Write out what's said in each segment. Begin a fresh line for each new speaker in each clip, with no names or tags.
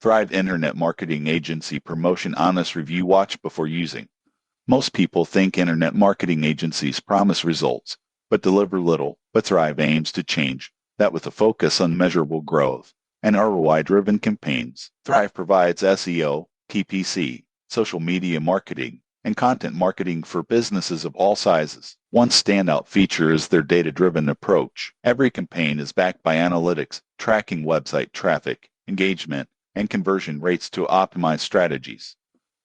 Thrive Internet Marketing Agency Promotion Honest Review. Watch before using. Most people think internet marketing agencies promise results, but deliver little. But Thrive aims to change that with a focus on measurable growth and ROI-driven campaigns. Thrive provides SEO, PPC, social media marketing, and content marketing for businesses of all sizes. One standout feature is their data-driven approach. Every campaign is backed by analytics, tracking website traffic, engagement, and conversion rates to optimize strategies.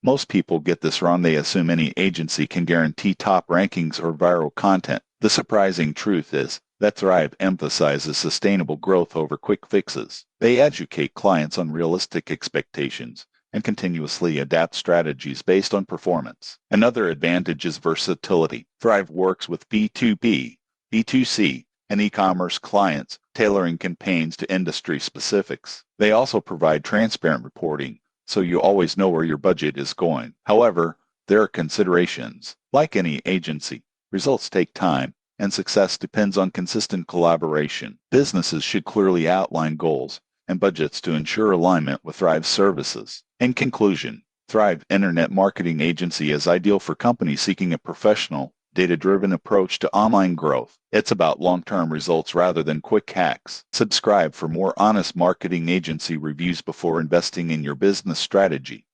Most people get this wrong. They assume any agency can guarantee top rankings or viral content. The surprising truth is that Thrive emphasizes sustainable growth over quick fixes. They educate clients on realistic expectations and continuously adapt strategies based on performance. Another advantage is versatility. Thrive works with B2B, B2C, and e-commerce clients, tailoring campaigns to industry specifics. They also provide transparent reporting, so you always know where your budget is going. However, there are considerations. Like any agency, results take time, and success depends on consistent collaboration. Businesses should clearly outline goals and budgets to ensure alignment with Thrive's services. In conclusion, Thrive Internet Marketing Agency is ideal for companies seeking a professional, data-driven approach to online growth. It's about long-term results rather than quick hacks. Subscribe for more honest marketing agency reviews before investing in your business strategy.